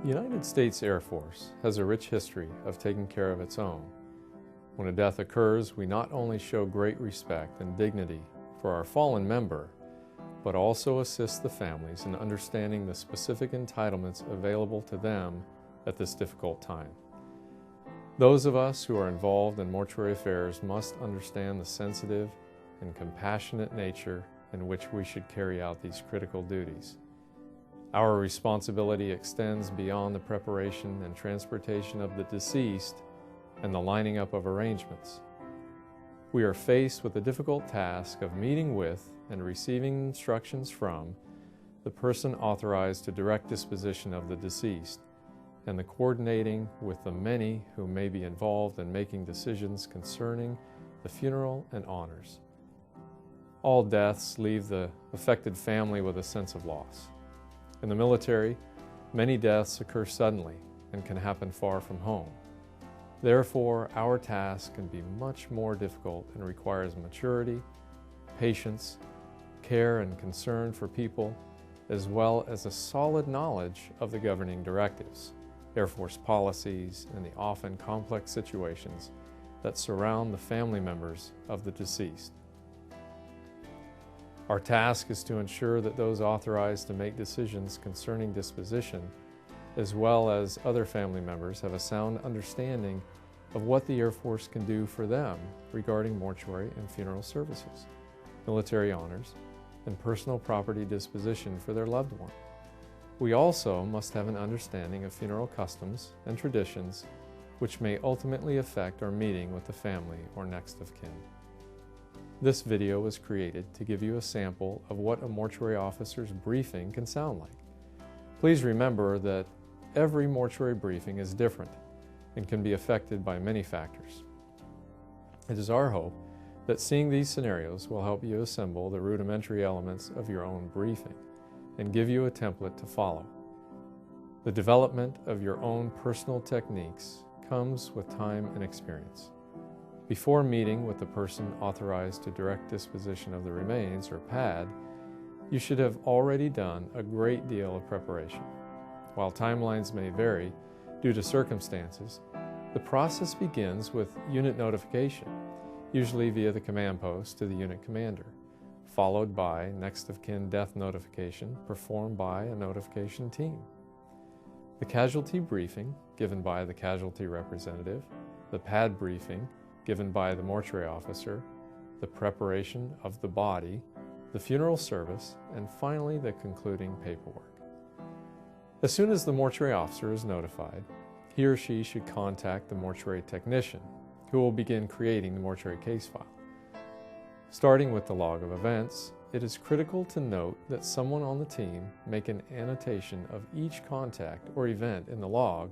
The United States Air Force has a rich history of taking care of its own. When a death occurs, we not only show great respect and dignity for our fallen member, but also assist the families in understanding the specific entitlements available to them at this difficult time. Those of us who are involved in mortuary affairs must understand the sensitive and compassionate nature in which we should carry out these critical duties. Our responsibility extends beyond the preparation and transportation of the deceased and the lining up of arrangements. We are faced with the difficult task of meeting with and receiving instructions from the person authorized to direct disposition of the deceased, and the coordinating with the many who may be involved in making decisions concerning the funeral and honors. All deaths leave the affected family with a sense of loss. In the military, many deaths occur suddenly and can happen far from home. Therefore, our task can be much more difficult and requires maturity, patience, care and concern for people, as well as a solid knowledge of the governing directives, Air Force policies, and the often complex situations that surround the family members of the deceased. Our task is to ensure that those authorized to make decisions concerning disposition, as well as other family members, have a sound understanding of what the Air Force can do for them regarding mortuary and funeral services, military honors, and personal property disposition for their loved one. We also must have an understanding of funeral customs and traditions which may ultimately affect our meeting with the family or next of kin. This video was created to give you a sample of what a mortuary officer's briefing can sound like. Please remember that every mortuary briefing is different and can be affected by many factors. It is our hope that seeing these scenarios will help you assemble the rudimentary elements of your own briefing and give you a template to follow. The development of your own personal techniques comes with time and experience. Before meeting with the person authorized to direct disposition of the remains, or PADD, you should have already done a great deal of preparation. While timelines may vary due to circumstances, the process begins with unit notification, usually via the command post to the unit commander, followed by next of kin death notification performed by a notification team. The casualty briefing given by the casualty representative, the PADD briefing given by the mortuary officer, the preparation of the body, the funeral service, and finally the concluding paperwork. As soon as the mortuary officer is notified, he or she should contact the mortuary technician, who will begin creating the mortuary case file. Starting with the log of events, it is critical to note that someone on the team make an annotation of each contact or event in the log,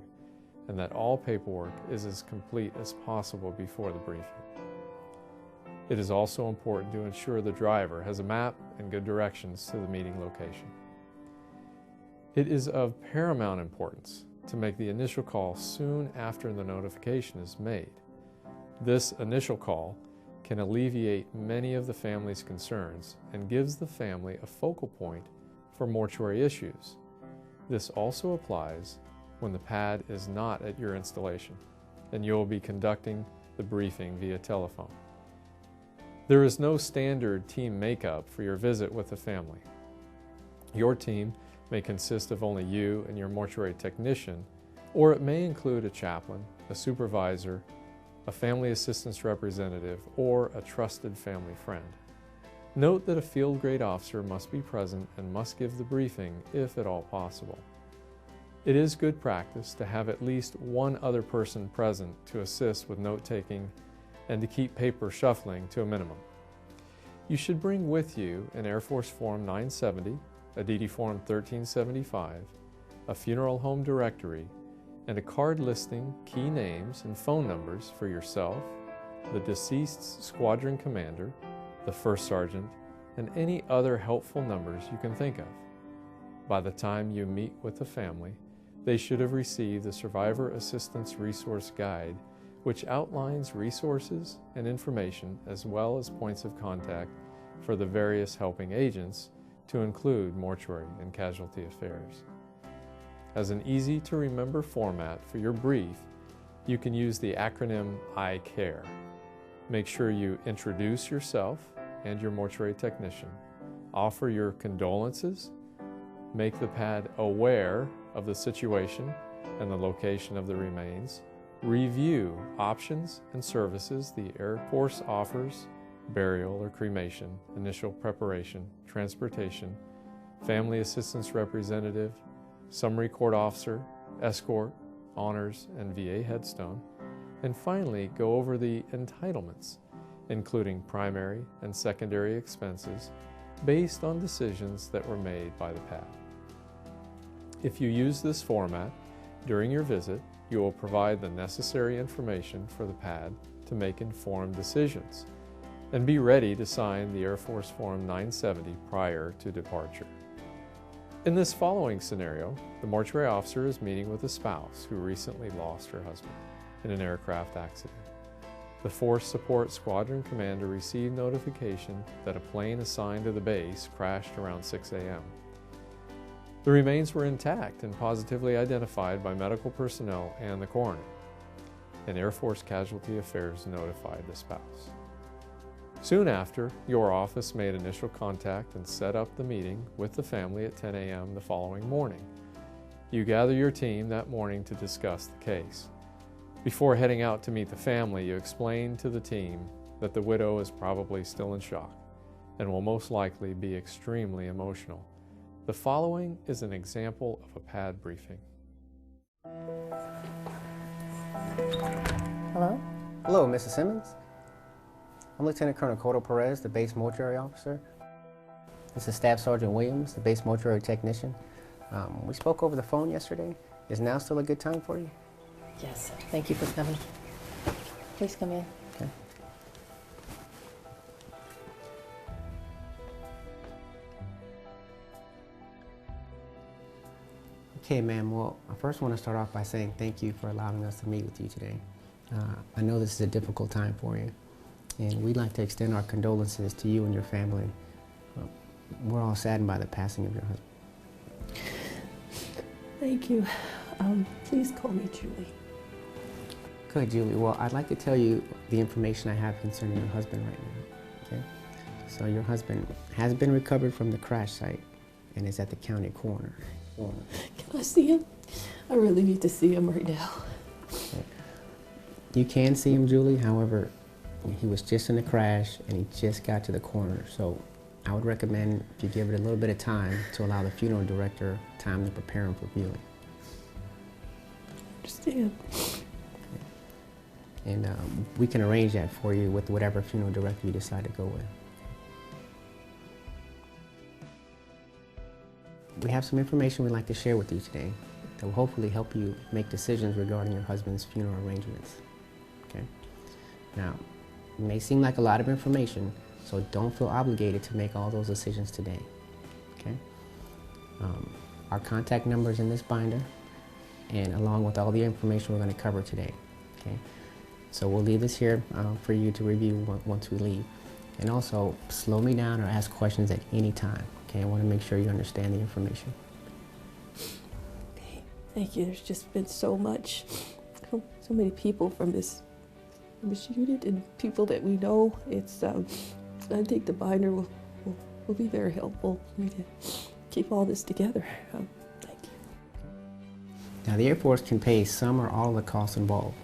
and that all paperwork is as complete as possible before the briefing. It is also important to ensure the driver has a map and good directions to the meeting location. It is of paramount importance to make the initial call soon after the notification is made. This initial call can alleviate many of the family's concerns and gives the family a focal point for mortuary issues. This also applies when the PADD is not at your installation and you will be conducting the briefing via telephone. There is no standard team makeup for your visit with the family. Your team may consist of only you and your mortuary technician, or it may include a chaplain, a supervisor, a family assistance representative, or a trusted family friend. Note that a field grade officer must be present and must give the briefing if at all possible. It is good practice to have at least one other person present to assist with note-taking and to keep paper shuffling to a minimum. You should bring with you an Air Force Form 970, a DD Form 1375, a funeral home directory, and a card listing key names and phone numbers for yourself, the deceased's squadron commander, the first sergeant, and any other helpful numbers you can think of. By the time you meet with the family, they should have received the Survivor Assistance Resource Guide, which outlines resources and information as well as points of contact for the various helping agents, to include mortuary and casualty affairs. As an easy-to-remember format for your brief, you can use the acronym I CARE. Make sure you introduce yourself and your mortuary technician, offer your condolences, make the PADD aware of the situation and the location of the remains, review options and services the Air Force offers, burial or cremation, initial preparation, transportation, family assistance representative, summary court officer, escort, honors, and VA headstone, and finally go over the entitlements, including primary and secondary expenses based on decisions that were made by the PADD. If you use this format during your visit, you will provide the necessary information for the PADD to make informed decisions and be ready to sign the Air Force Form 970 prior to departure. In this following scenario, the mortuary officer is meeting with a spouse who recently lost her husband in an aircraft accident. The Force Support Squadron Commander received notification that a plane assigned to the base crashed around 6 a.m. The remains were intact and positively identified by medical personnel and the coroner, and Air Force Casualty Affairs notified the spouse. Soon after, your office made initial contact and set up the meeting with the family at 10 a.m. the following morning. You gather your team that morning to discuss the case. Before heading out to meet the family, you explain to the team that the widow is probably still in shock and will most likely be extremely emotional. The following is an example of a PADD briefing. Hello? Hello, Mrs. Simmons. I'm Lieutenant Colonel Cotto Perez, the base mortuary officer. This is Staff Sergeant Williams, the base mortuary technician. We spoke over the phone yesterday. Is now still a good time for you? Yes, thank you for coming. Please come in. Okay. Okay, ma'am. Well, I first want to start off by saying thank you for allowing us to meet with you today. I know this is a difficult time for you, and we'd like to extend our condolences to you and your family. We're all saddened by the passing of your husband. Thank you. Please call me Julie. Good, Julie. Well, I'd like to tell you the information I have concerning your husband right now. Okay? So your husband has been recovered from the crash site and is at the county coroner. Can I see him? I really need to see him right now. Okay. You can see him, Julie. However, he was just in the crash and he just got to the coroner. So I would recommend if you give it a little bit of time to allow the funeral director time to prepare him for viewing. Understand. And we can arrange that for you with whatever funeral director you decide to go with. We have some information we'd like to share with you today that will hopefully help you make decisions regarding your husband's funeral arrangements. Okay? Now, it may seem like a lot of information, so don't feel obligated to make all those decisions today. Okay? Our contact number is in this binder, and along with all the information we're going to cover today. Okay? So we'll leave this here for you to review once we leave. And also, slow me down or ask questions at any time. Okay? I want to make sure you understand the information. Okay, thank you. There's just been so much, so many people from this unit and people that we know. It's, I think the binder will be very helpful for me to keep all this together. Thank you. Now, the Air Force can pay some or all of the costs involved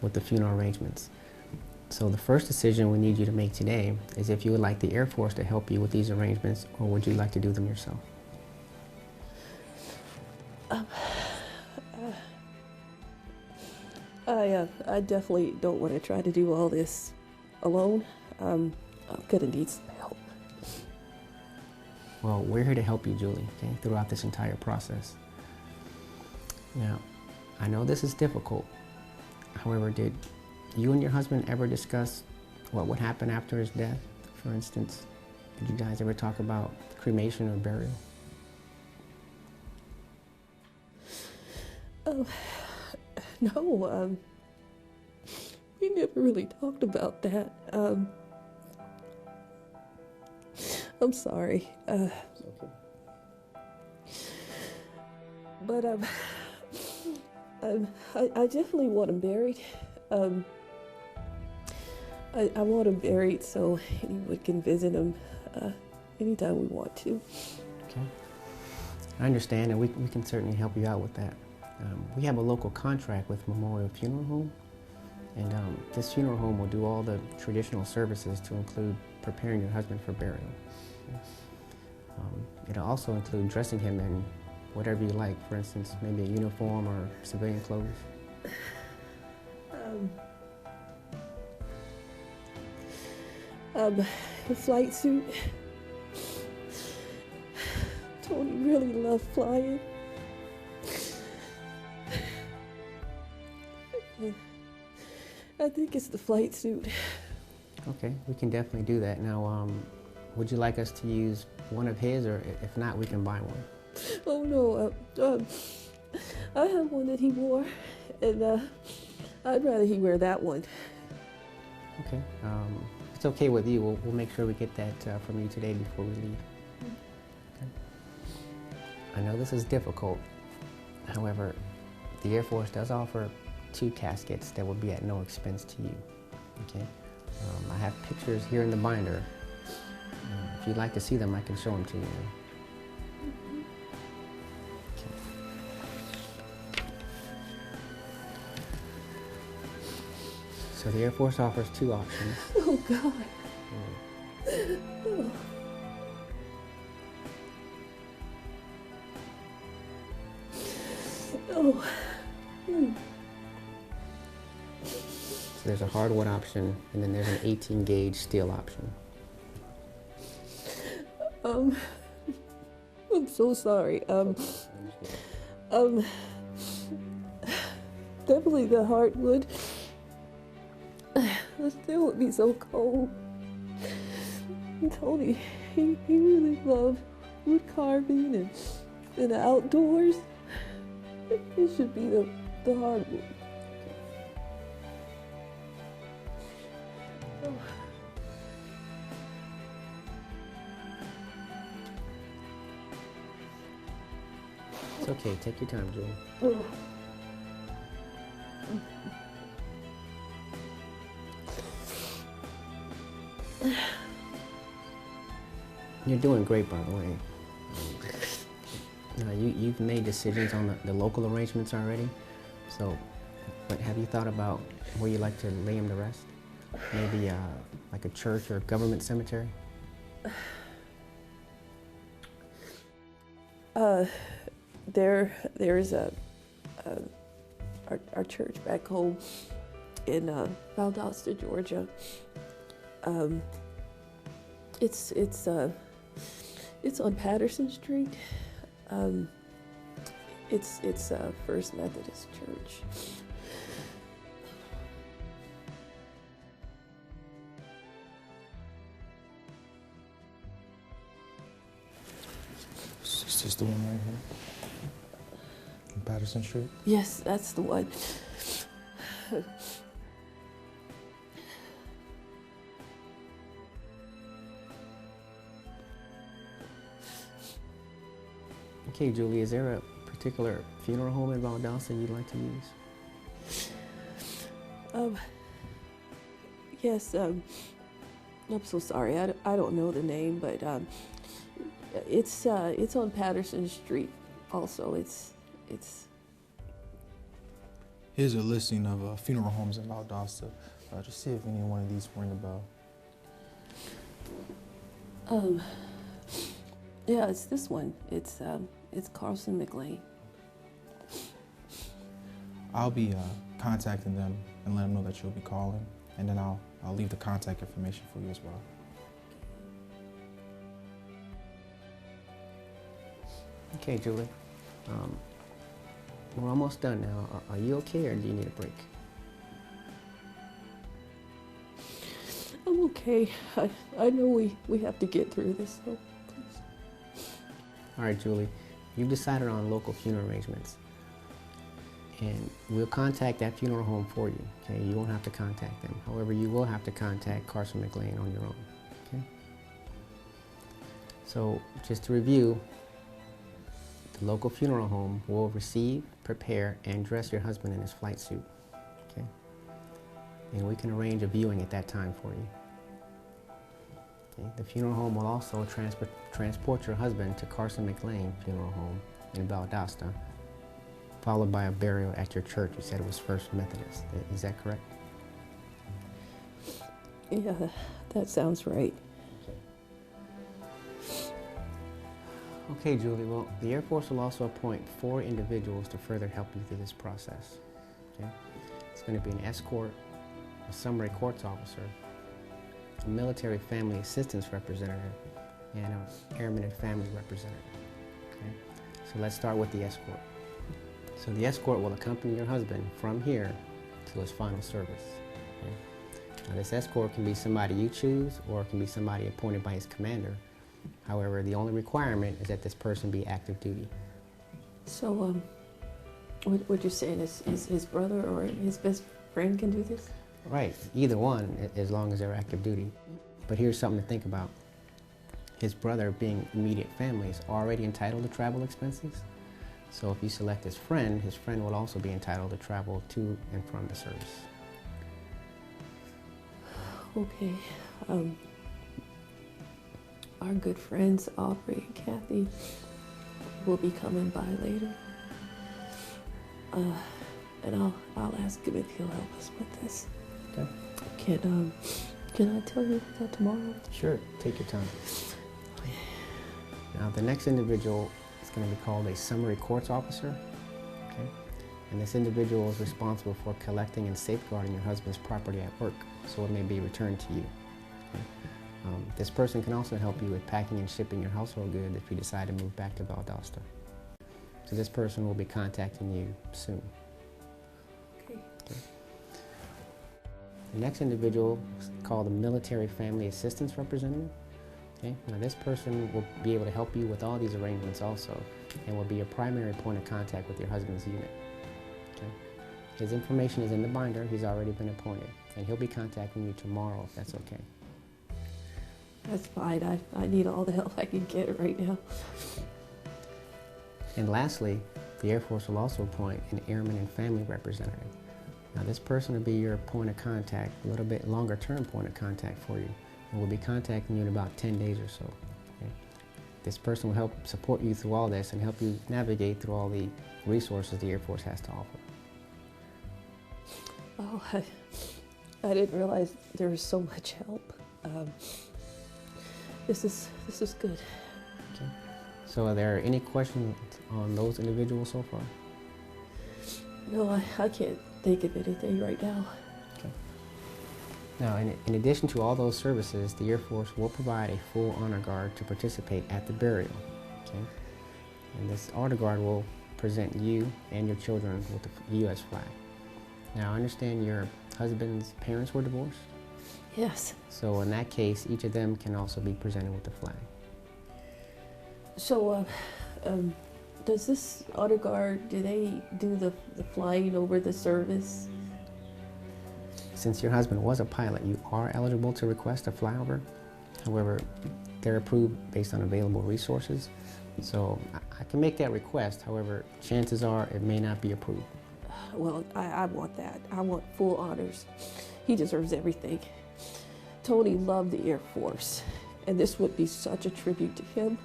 with the funeral arrangements. So the first decision we need you to make today is if you would like the Air Force to help you with these arrangements, or would you like to do them yourself? I definitely don't want to try to do all this alone. I'm gonna need some help. Well, we're here to help you, Julie, okay, throughout this entire process. Now, I know this is difficult. However, did you and your husband ever discuss what would happen after his death? For instance, did you guys ever talk about cremation or burial? No, we never really talked about that. I'm sorry. It's okay. But I definitely want him buried. I want him buried so anyone can visit him anytime we want to. Okay. I understand, and we can certainly help you out with that. We have a local contract with Memorial Funeral Home, and this funeral home will do all the traditional services to include preparing your husband for burial. It'll also include dressing him in whatever you like, for instance, maybe a uniform or civilian clothes. A flight suit. Tony really loved flying. I think it's the flight suit. Okay, we can definitely do that. Now, would you like us to use one of his, or if not, we can buy one? Oh no, I have one that he wore, and I'd rather he wear that one. Okay, if it's okay with you, we'll make sure we get that from you today before we leave. Okay. I know this is difficult. However, the Air Force does offer 2 caskets that will be at no expense to you. Okay. I have pictures here in the binder. If you'd like to see them, I can show them to you. So the Air Force offers 2 options. Oh God. Oh. So there's a hardwood option, and then there's an 18 gauge steel option. I'm so sorry. Definitely the hardwood. The steel would be so cold. Tony, he really loved wood carving and the outdoors. It should be the hardwood. Oh. It's okay, take your time, Julie. Oh. You're doing great, by the way. You've made decisions on the local arrangements already, so, but have you thought about where you'd like to lay him to rest? Maybe like a church or government cemetery? There's our church back home in Valdosta, Georgia. It's on Patterson Street. It's First Methodist Church. Is this the one right here? On Patterson Street? Yes, that's the one. Okay, Julie, is there a particular funeral home in Valdosta you'd like to use? Yes, I'm so sorry. I don't know the name, but it's on Patterson Street. Also, it's. Here's a listing of funeral homes in Valdosta. Just see if any one of these ring a bell. Yeah, it's this one. It's Carlson McLean. I'll be contacting them and let them know that you'll be calling, and then I'll leave the contact information for you as well. Okay, Julie. We're almost done now. Are you okay, or do you need a break? I'm okay. I know we have to get through this, so please. All right, Julie. You've decided on local funeral arrangements. And we'll contact that funeral home for you, okay? You won't have to contact them. However, you will have to contact Carson McLean on your own, okay? So, just to review, The local funeral home will receive, prepare, and dress your husband in his flight suit. Okay? And we can arrange a viewing at that time for you. Okay? The funeral home will also transport your husband to Carson McLean Funeral Home in Valdosta, followed by a burial at your church. You said it was First Methodist. Is that correct? Yeah, that sounds right. Okay, Julie, well, the Air Force will also appoint 4 individuals to further help you through this process. Okay? It's going to be an escort, a summary courts officer, a military family assistance representative, and an airman and family representative. Okay? So let's start with the escort. So the escort will accompany your husband from here to his final service. Okay? Now, this escort can be somebody you choose, or it can be somebody appointed by his commander. However, the only requirement is that this person be active duty. So, what you're saying is his brother or his best friend can do this? Right, either one, as long as they're active duty. But here's something to think about. His brother, being immediate family, is already entitled to travel expenses. So if you select his friend will also be entitled to travel to and from the service. Okay. Our good friends Aubrey and Kathy will be coming by later. And I'll ask him if he'll help us with this. Okay. Can I tell you that tomorrow? Sure, take your time. Now the next individual is going to be called a summary courts officer. Okay? And this individual is responsible for collecting and safeguarding your husband's property at work, so it may be returned to you. Okay? This person can also help you with packing and shipping your household goods if you decide to move back to Valdosta. So this person will be contacting you soon. Okay. The next individual is called the Military Family Assistance Representative. Okay? Now this person will be able to help you with all these arrangements also, and will be your primary point of contact with your husband's unit. Okay? His information is in the binder. He's already been appointed, and he'll be contacting you tomorrow if that's okay. That's fine. I need all the help I can get right now. And lastly, the Air Force will also appoint an airman and family representative. Now this person will be your point of contact, a little bit longer term point of contact for you, and will be contacting you in about 10 days or so. Okay? This person will help support you through all this and help you navigate through all the resources the Air Force has to offer. Oh, I didn't realize there was so much help. This is good. Okay. So are there any questions on those individuals so far? No, I can't think of anything right now. Okay. Now, in addition to all those services, the Air Force will provide a full honor guard to participate at the burial. Okay? And this honor guard will present you and your children with the U.S. flag. Now, I understand your husband's parents were divorced? Yes. So in that case, each of them can also be presented with the flag. So, does this honor guard, do they do the flying over the service? Since your husband was a pilot, you are eligible to request a flyover. However, they're approved based on available resources. So I can make that request. However, chances are it may not be approved. Well, I want that. I want full honors. He deserves everything. Tony loved the Air Force, and this would be such a tribute to him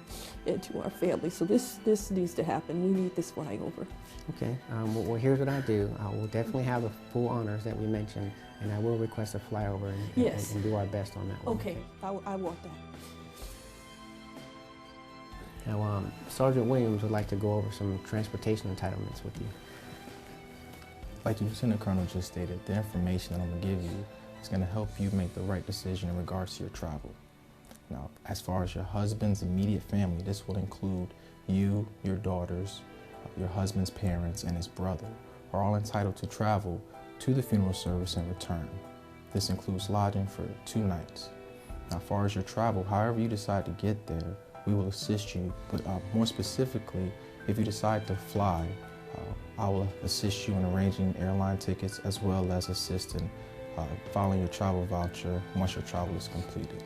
and to our family. So this needs to happen. We need this flying over. Okay, well here's what I do. I will definitely have the full honors that we mentioned, and I will request a flyover and, yes. and do our best on that one. Okay, I want that. Now, Sergeant Williams would like to go over some transportation entitlements with you. Like the Lieutenant Colonel just stated, the information that I'm going to give you is going to help you make the right decision in regards to your travel. Now, as far as your husband's immediate family, this will include you, your daughters, your husband's parents, and his brother are all entitled to travel to the funeral service and return. This includes lodging for 2 nights. Now, as far as your travel, however you decide to get there, we will assist you, but more specifically, if you decide to fly, I will assist you in arranging airline tickets as well as assist in filing your travel voucher once your travel is completed.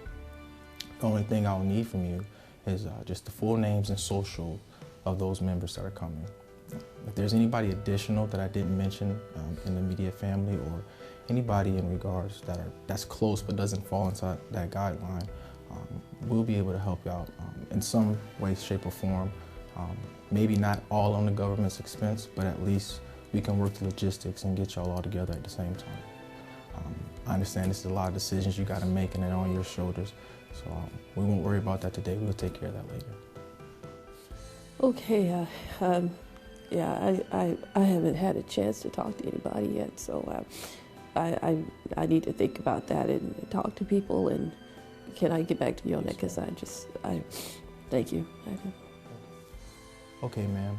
The only thing I'll need from you is just the full names and social of those members that are coming. If there's anybody additional that I didn't mention in the immediate family, or anybody in regards that's close but doesn't fall inside that guideline, we'll be able to help you out in some way, shape, or form. Maybe not all on the government's expense, but at least we can work the logistics and get y'all all together at the same time. I understand this is a lot of decisions you got to make and they're on your shoulders, so we won't worry about that today. We'll take care of that later. Okay, yeah, I haven't had a chance to talk to anybody yet, so I need to think about that and talk to people. And can I get back to you on that? Because thank you. Okay, ma'am.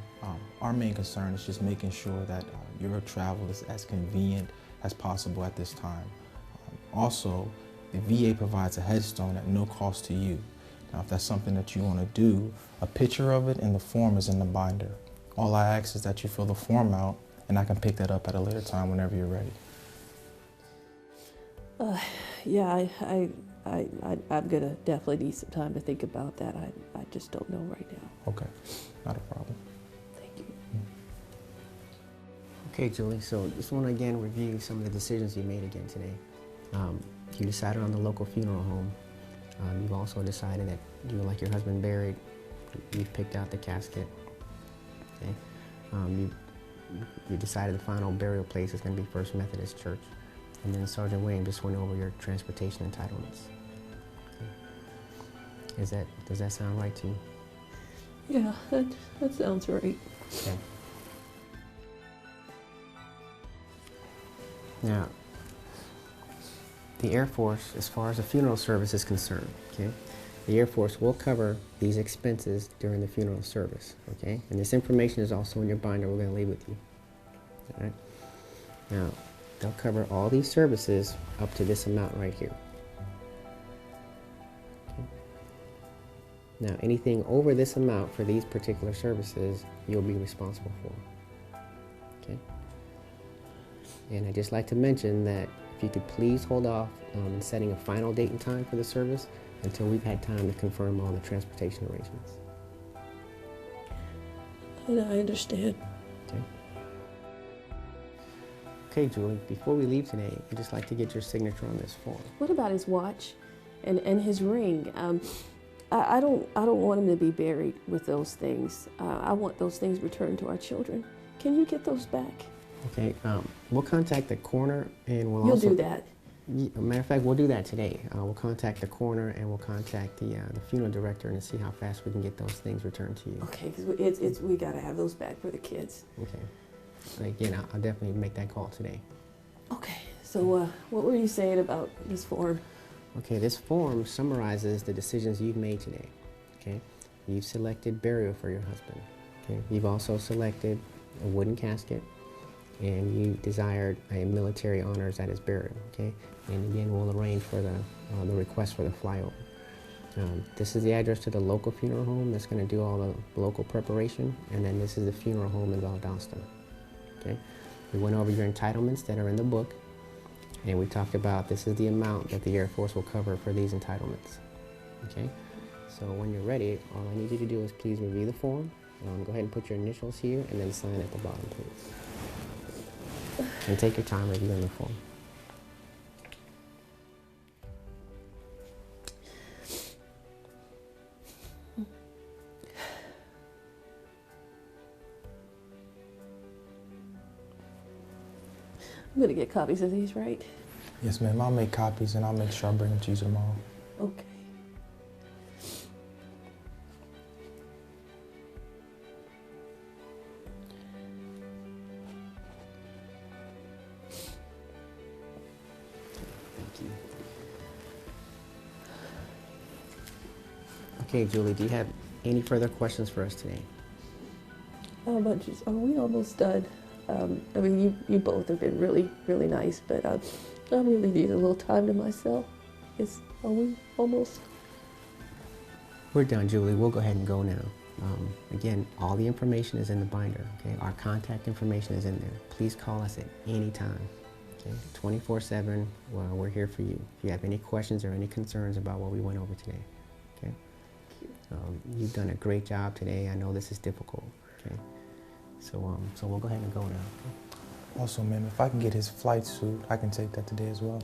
Our main concern is just making sure that your travel is as convenient as possible at this time. Also, the VA provides a headstone at no cost to you. Now, if that's something that you want to do, a picture of it and the form is in the binder. All I ask is that you fill the form out, and I can pick that up at a later time whenever you're ready. Yeah, I'm gonna definitely need some time to think about that. I just don't know right now. Okay, not a problem. Thank you. Okay, Julie, so just want to again review some of the decisions you made again today. You decided on the local funeral home. You've also decided that you would like your husband buried. You've picked out the casket. Okay. You decided the final burial place is going to be First Methodist Church. And then Sergeant William just went over your transportation entitlements. Okay. Does that sound right to you? Yeah, that sounds right. Okay. Now, the Air Force, as far as the funeral service is concerned, okay, the Air Force will cover these expenses during the funeral service, okay? And this information is also in your binder we're going to leave with you, all right? Now, they'll cover all these services up to this amount right here. Okay. Now, anything over this amount for these particular services, you'll be responsible for, okay? And I'd just like to mention that if you could please hold off on setting a final date and time for the service until we've had time to confirm all the transportation arrangements. And I understand. Okay. Okay, Julie, before we leave today, I'd just like to get your signature on this form. What about his watch and his ring? I don't want him to be buried with those things. I want those things returned to our children. Can you get those back? Okay, we'll contact the coroner and we'll You'll also... do that. Matter of fact, we'll do that today. We'll contact the coroner and we'll contact the funeral director and see how fast we can get those things returned to you. Okay, because we got to have those back for the kids. Okay. Again, I'll definitely make that call today. Okay, so what were you saying about this form? Okay, this form summarizes the decisions you've made today. Okay, you've selected burial for your husband. Okay, you've also selected a wooden casket, and you desired a military honors at his burial. Okay, and again, we'll arrange for the request for the flyover. This is the address to the local funeral home that's going to do all the local preparation, and then this is the funeral home in Valdosta. Okay, we went over your entitlements that are in the book, and we talked about this is the amount that the Air Force will cover for these entitlements. Okay, so when you're ready, all I need you to do is please review the form. Go ahead and put your initials here, and then sign at the bottom, please. And take your time reviewing the form. I'm going to get copies of these, right? Yes, ma'am. I'll make copies and I'll make sure I bring them to you tomorrow. Okay. Thank you. Okay, Julie, do you have any further questions for us today? Are we almost done? I mean, you both have been really, really nice, but I really need a little time to myself. Are we almost? We're done, Julie. We'll go ahead and go now. Again, all the information is in the binder, okay? Our contact information is in there. Please call us at any time, okay? 24/7, we're here for you. If you have any questions or any concerns about what we went over today, okay? So you've done a great job today. I know this is difficult. Okay. So we'll go ahead and go now. Also, ma'am, if I can get his flight suit, I can take that today as well.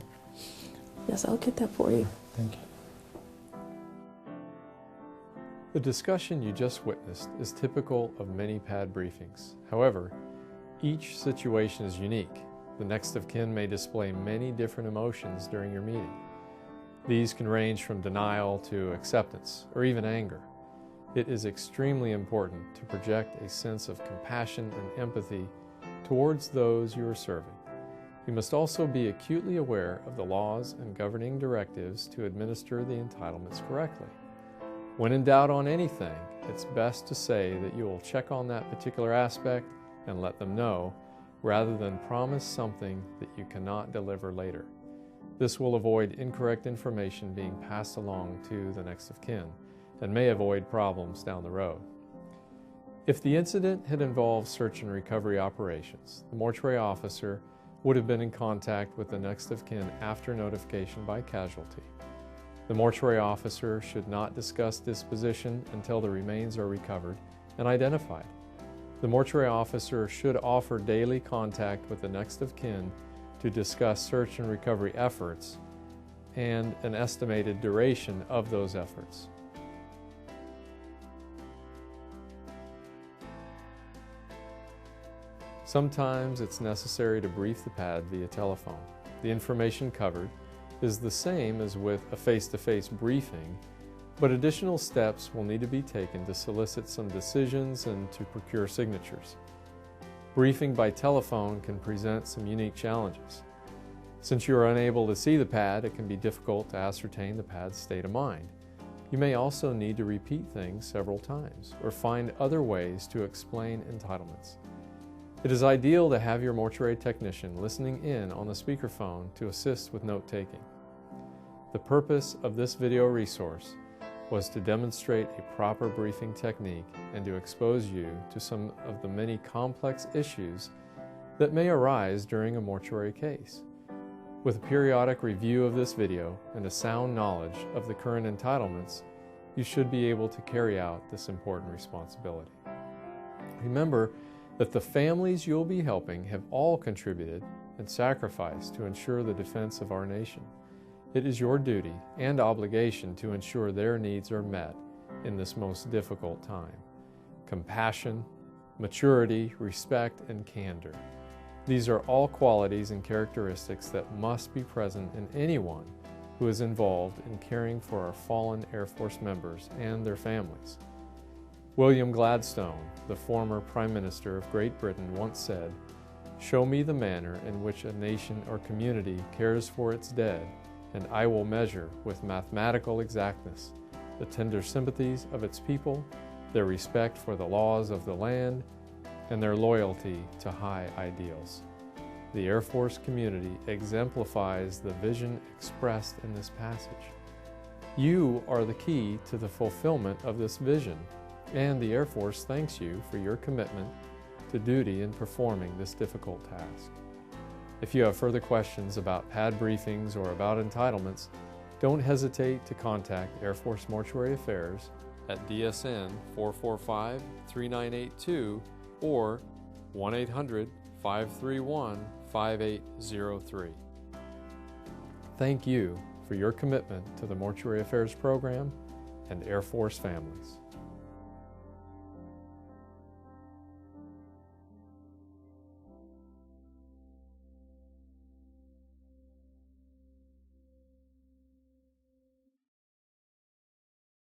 Yes, I'll get that for you. Thank you. The discussion you just witnessed is typical of many PADD briefings. However, each situation is unique. The next of kin may display many different emotions during your meeting. These can range from denial to acceptance, or even anger. It is extremely important to project a sense of compassion and empathy towards those you are serving. You must also be acutely aware of the laws and governing directives to administer the entitlements correctly. When in doubt on anything, it's best to say that you will check on that particular aspect and let them know, rather than promise something that you cannot deliver later. This will avoid incorrect information being passed along to the next of kin and may avoid problems down the road. If the incident had involved search and recovery operations, the mortuary officer would have been in contact with the next of kin after notification by casualty. The mortuary officer should not discuss disposition until the remains are recovered and identified. The mortuary officer should offer daily contact with the next of kin to discuss search and recovery efforts and an estimated duration of those efforts. Sometimes it's necessary to brief the PADD via telephone. The information covered is the same as with a face-to-face briefing, but additional steps will need to be taken to solicit some decisions and to procure signatures. Briefing by telephone can present some unique challenges. Since you are unable to see the PADD, it can be difficult to ascertain the PADD's state of mind. You may also need to repeat things several times or find other ways to explain entitlements. It is ideal to have your mortuary technician listening in on the speakerphone to assist with note-taking. The purpose of this video resource was to demonstrate a proper briefing technique and to expose you to some of the many complex issues that may arise during a mortuary case. With a periodic review of this video and a sound knowledge of the current entitlements, you should be able to carry out this important responsibility. Remember that the families you'll be helping have all contributed and sacrificed to ensure the defense of our nation. It is your duty and obligation to ensure their needs are met in this most difficult time. Compassion, maturity, respect, and candor. These are all qualities and characteristics that must be present in anyone who is involved in caring for our fallen Air Force members and their families. William Gladstone, the former Prime Minister of Great Britain, once said, "Show me the manner in which a nation or community cares for its dead, and I will measure with mathematical exactness the tender sympathies of its people, their respect for the laws of the land, and their loyalty to high ideals." The Air Force community exemplifies the vision expressed in this passage. You are the key to the fulfillment of this vision, and the Air Force thanks you for your commitment to duty in performing this difficult task. If you have further questions about PADD briefings or about entitlements, don't hesitate to contact Air Force Mortuary Affairs at DSN 445-3982 or 1-800-531-5803. Thank you for your commitment to the Mortuary Affairs Program and Air Force families.